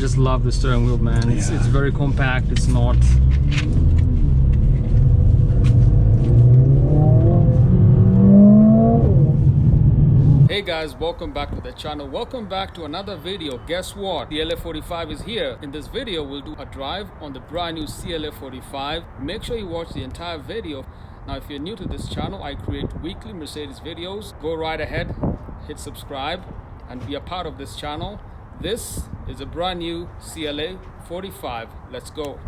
just love the steering wheel, man. It's very compact. It's not. Hey guys, welcome back to the channel. Welcome back to another video. Guess what? CLA 45 is here. In this video, we'll do a drive on the brand new CLA 45. Make sure you watch the entire video. Now, if you're new to this channel, I create weekly Mercedes videos. Go right ahead, hit subscribe, and be a part of this channel. This is a brand new CLA 45. Let's go.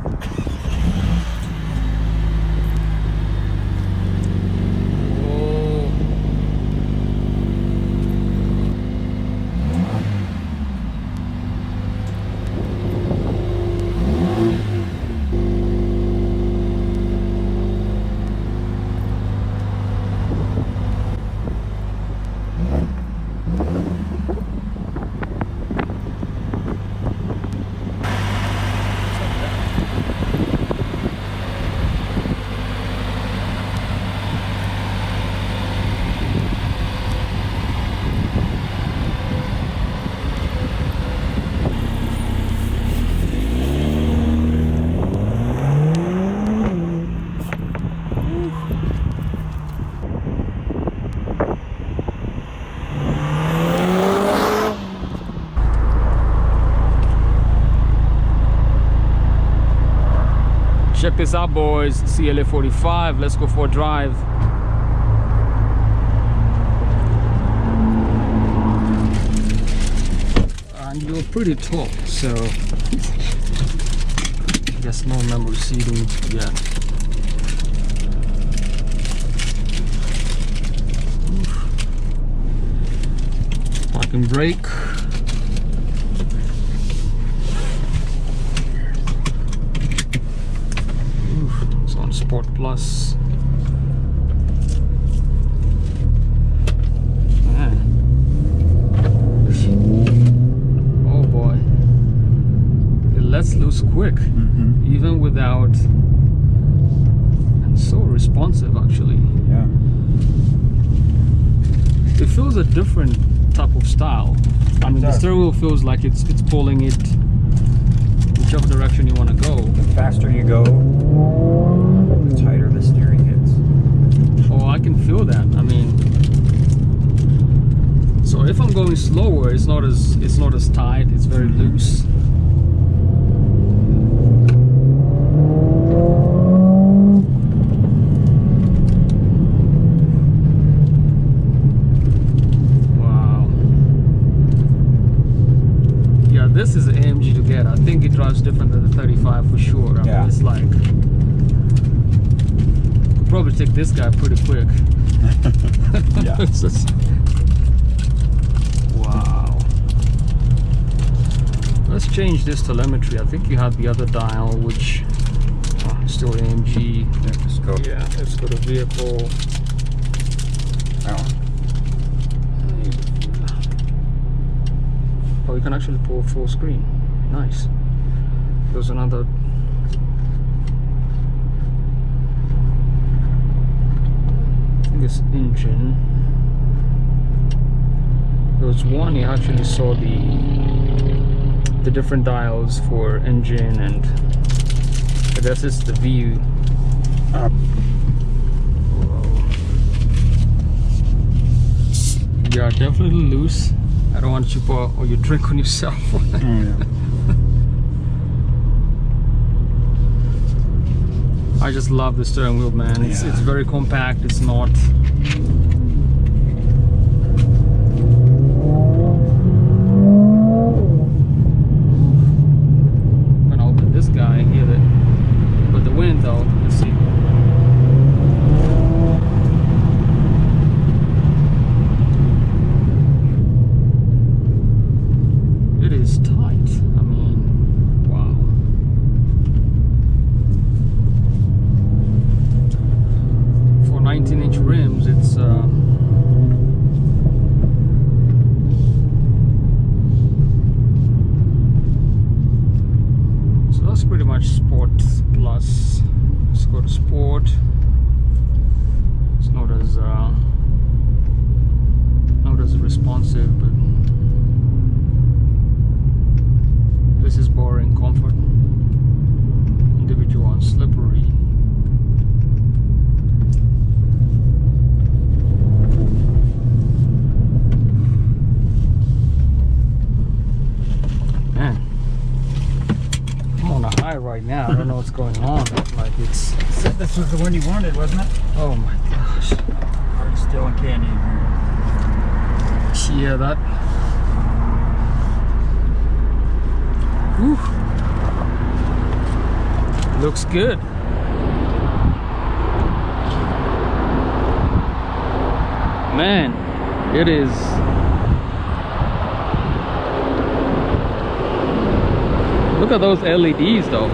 Check this out, boys. CLA 45. Let's go for a drive. And you're pretty tall, so I guess no memory seating yet. Parking brake. Sport Plus. Man. Oh boy, it lets loose quick, even without, and so responsive actually. Yeah. It feels a different type of style. I mean, the steering wheel feels like it's pulling it whichever direction you want to go. The faster you go, the tighter the steering gets. Oh, I can feel that. I mean, so if I'm going slower, it's not as tight. It's very loose. Wow. Yeah, this is AMG to get. I think it drives different than the 35 for sure. I mean, it's like, probably take this guy pretty quick. Yeah. Wow. Let's change this telemetry. I think you have the other dial, which still AMG. Let's go. Yeah, let's go to vehicle. That one. Oh, you can actually pull full screen. Nice. There's another. This engine. There was one you actually saw the different dials for engine, and I guess it's the view. Yeah, definitely loose. I don't want you to pour all your drink on yourself. I just love the steering wheel, man. It's very compact. It's not. I'm gonna open this guy and hear it. But the wind, though, let's see. It is tight. I mean, wow. For 19-inch rims, it's so that's pretty much Sport Plus. Let's go to Sport. It's not as responsive, but this is high right now. I don't know what's going on. Like it's. Said this was the one you wanted, wasn't it? Oh my gosh. Hard still and candy in here. Yeah, that. Whew. Looks good. Man, it is. Look at those LEDs though.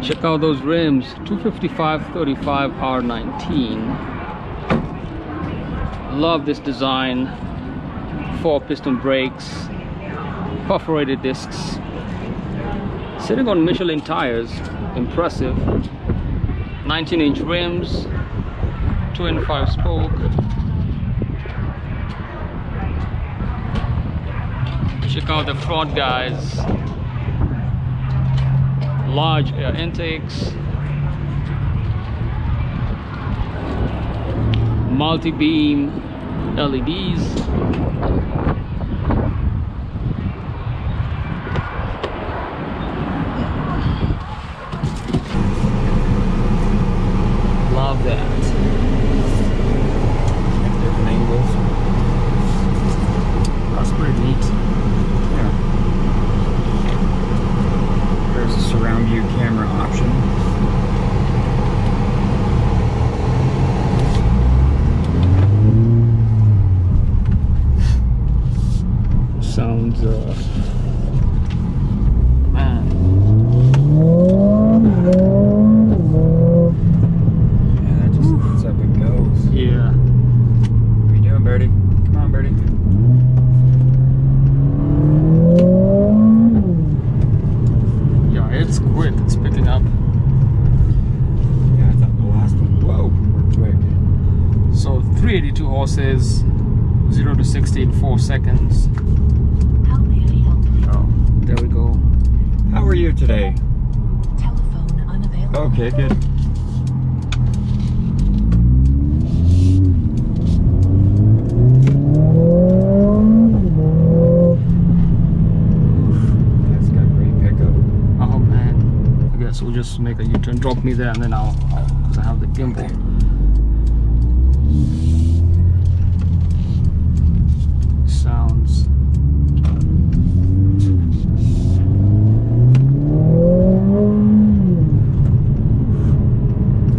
Check out those rims, 255/35 R19. Love this design. 4-piston brakes, perforated discs. Sitting on Michelin tires, impressive. 19-inch rims, 2 and 5 spoke. Check out the front, guys. Large air intakes, multi-beam LEDs. Love that. Different angles. That's pretty neat. Yeah. There's a surround view camera option. Sounds man. Yeah, that just lets up and goes. Yeah. What are you doing, Birdie? Come on, Birdie. Yeah, it's quick. It's picking up. Yeah, I thought the last one. Whoa, we're quick. So 382 horses, 0 to 60 in 4 seconds. How may I help you? Oh, there we go. How are you today? Telephone unavailable. Okay, good. That's got great pickup. Oh man. I guess we'll just make a U-turn. Drop me there and then I'll because I have the gimbal. Sounds.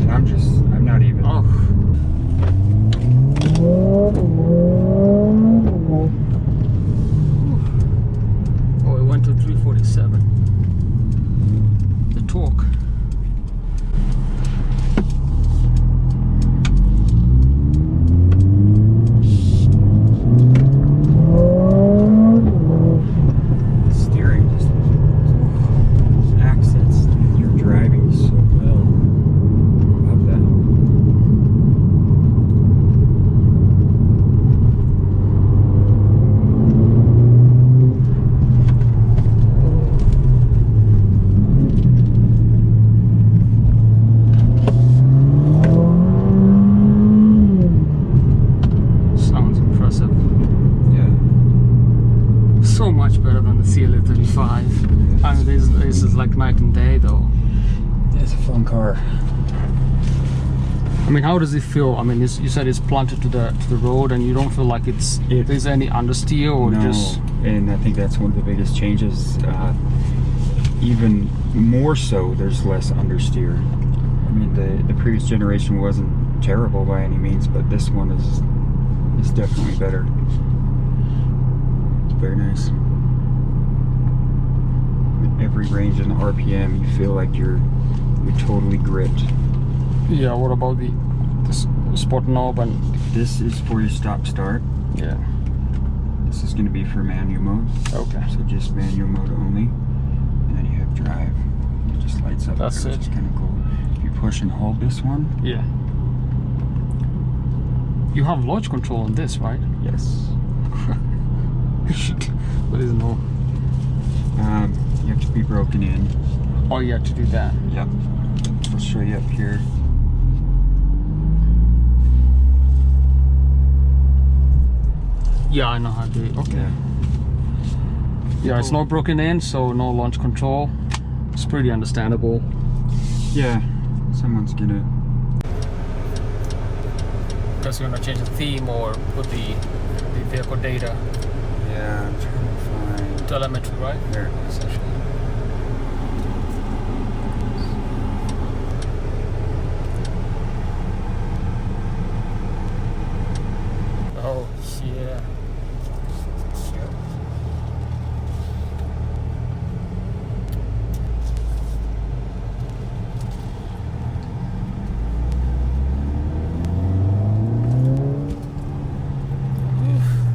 And I'm not even. Oh. Oh, it went to 347. The torque. The steering just accents your driving so well. Love that. Sounds impressive. Yeah. So much better than the CLA 35. I mean, this is like night and day though. It's a fun car. I mean, how does it feel? I mean, you said it's planted to the road, and you don't feel like there's any understeer or No, just. and I think that's one of the biggest changes. Even more so, there's less understeer. I mean, the previous generation wasn't terrible by any means, but this one is definitely better. It's very nice. With every range in the RPM, you feel like you're totally gripped. Yeah. What about the sport knob and? This is for your stop-start. Yeah. This is going to be for manual mode. Okay. So just manual mode only, and then you have drive. It just lights up. That's which it. is kind of cool. If you push and hold this one, Yeah. You have launch control on this, right? yes, But there's no. you have to be broken in. Oh, you have to do that. Yep. I'll show you up here. Yeah, I know how to do it. Okay. Yeah, it's not broken in, so no launch control. It's pretty understandable. Yeah, someone's gonna. Because you're gonna change the theme or put the vehicle data. Yeah, I'm trying to find. Telemetry, right? There it is. Essentially. Oh, yeah.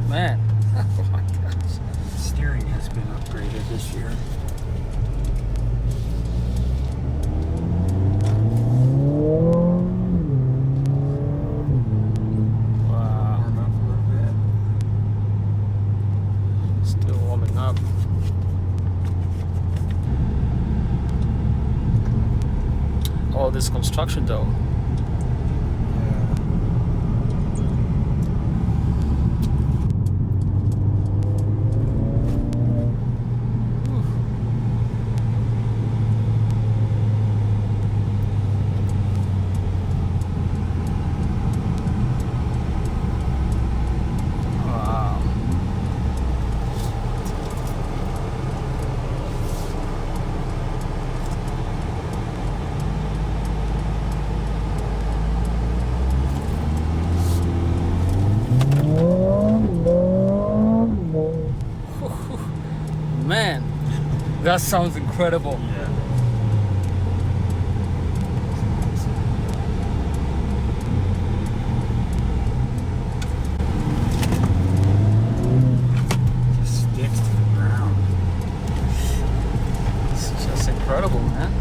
Man. Oh my gosh. Steering has been upgraded this year. Wow. Warm up a little bit. Still warming up. All this construction though. Man, that sounds incredible. Yeah. Just sticks to the ground. It's just incredible, man.